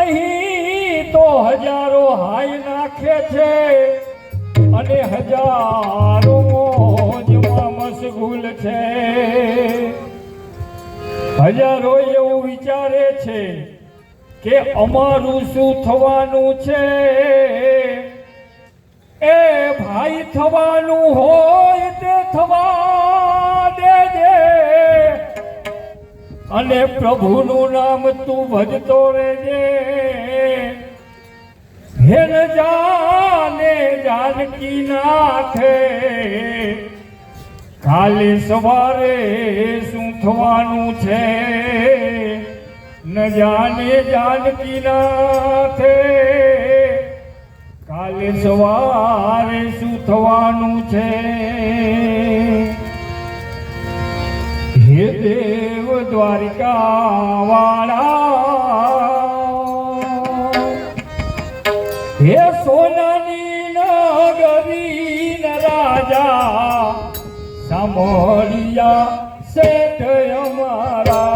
અહીં તો હજારો હાય નાખે છે અને હજારો મોજમાં મશગુલ છે. હજારો એવું વિચારે છે કે અમારું શું થવાનું છે. એ ભાઈ થવાનું હોય તે થવા દેજે અને પ્રભુનું નામ તું ભજતો રહેજે. હેન જાને જાનકી નાથે કાલે સવારે શું થવાનું છે. ન જાને જાનકી નાથે કાલે સવારે શું થવાનું છે. હે દેવ દ્વારિકા વાળા, હે સોનાની નગરી ન રાજા, સાંભળ્યા શેઠ અમારા.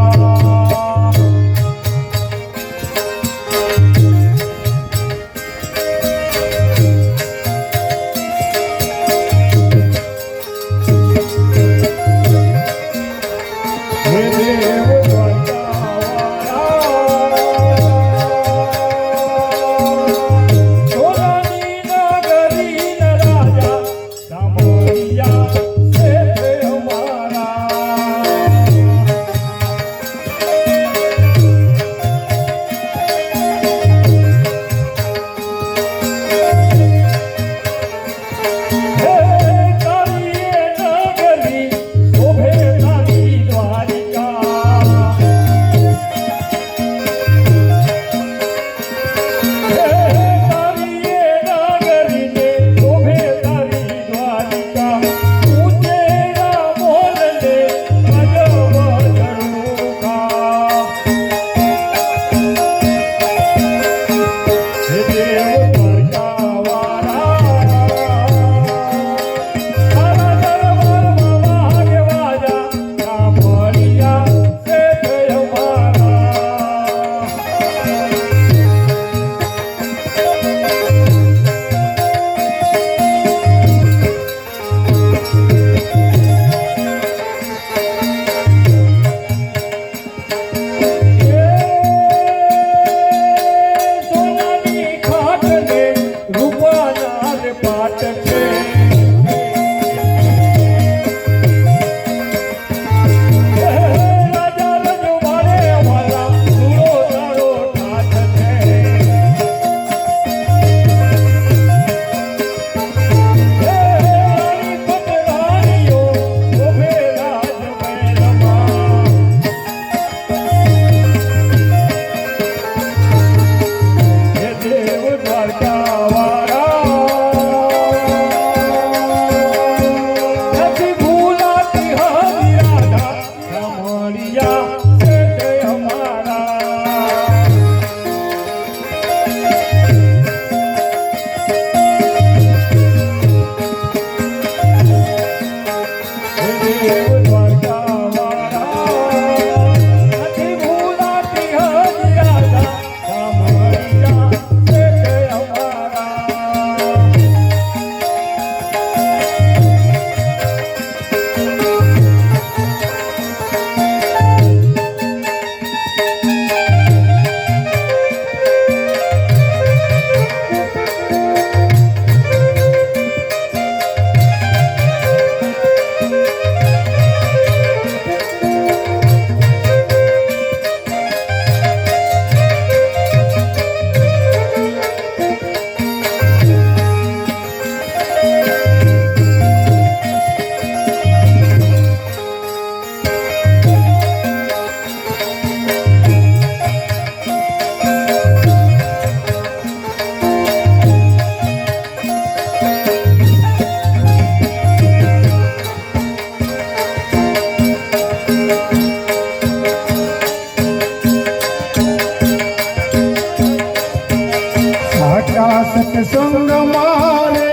સત્સંગ મારે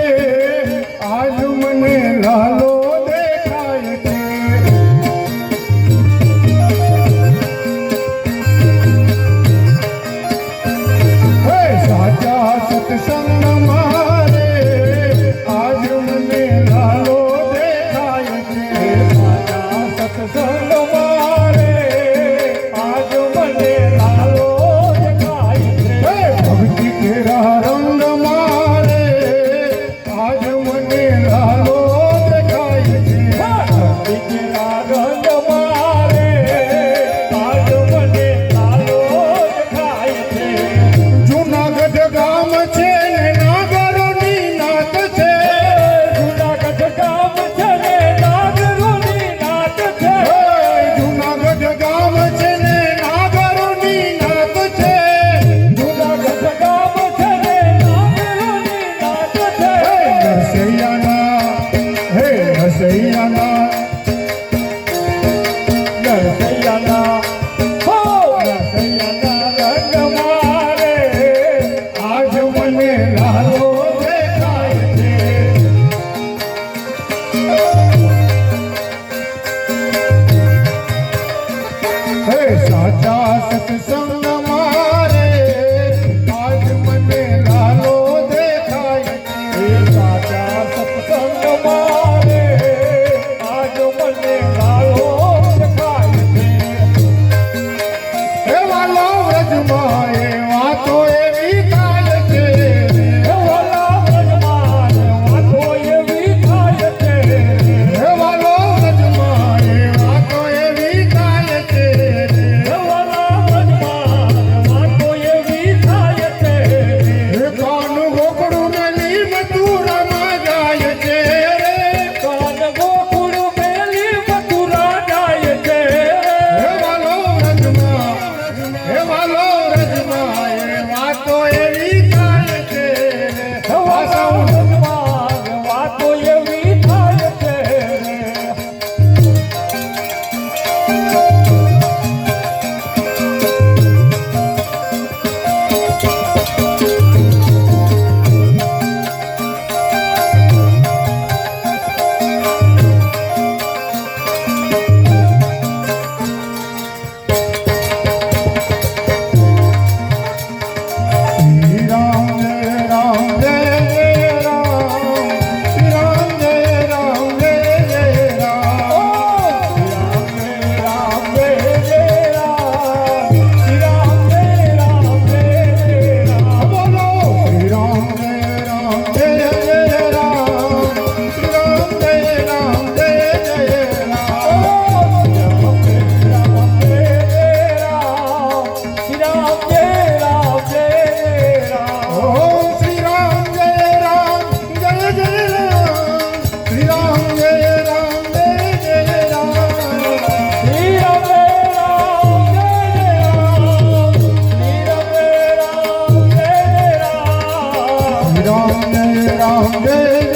આજ મને લાલો દેખાય છે. સત્સંગ મારે આજ મને લાલો દેખાય એ સાચા સત્સંગ મારે આજ મને લાલો દેખાય છે. હે વાલો વ્રજમાં એ વાતો એવી થાય છે હે વાલા વ્રજમાં વાતો એવી થાય છે. હે વાલો વ્રજમાં એ વાતો એવી થાય છે હે વાલા વ્રજમાં વાતો એવી થાય છે. હે કાનું ગોકળું મેલી મથુરામાં જાય છે કાન ગોકુળ મેલી મથુરા જાય છે. હે વાલો વ્રજમાં એ વાતો એવી થાય છે હે વાલા વ્રજમાં વાતો એવી થાય છે. શ્રી રામ જય રામ જય જય રામ શ્રી રામ જય રામ જય જય રામ રામ જય રામ શ્રી રામ જય રામ જય રામ. બોલો શ્રી રામ જય રામ જય જય રામ શ્રી રામ જય રામ જય જય રામ ઓમ શ્રી રામ જય રામ જય જય રામ શ્રી રામ જય રામ જય જય રામ શ્રી રામ જય રામ જય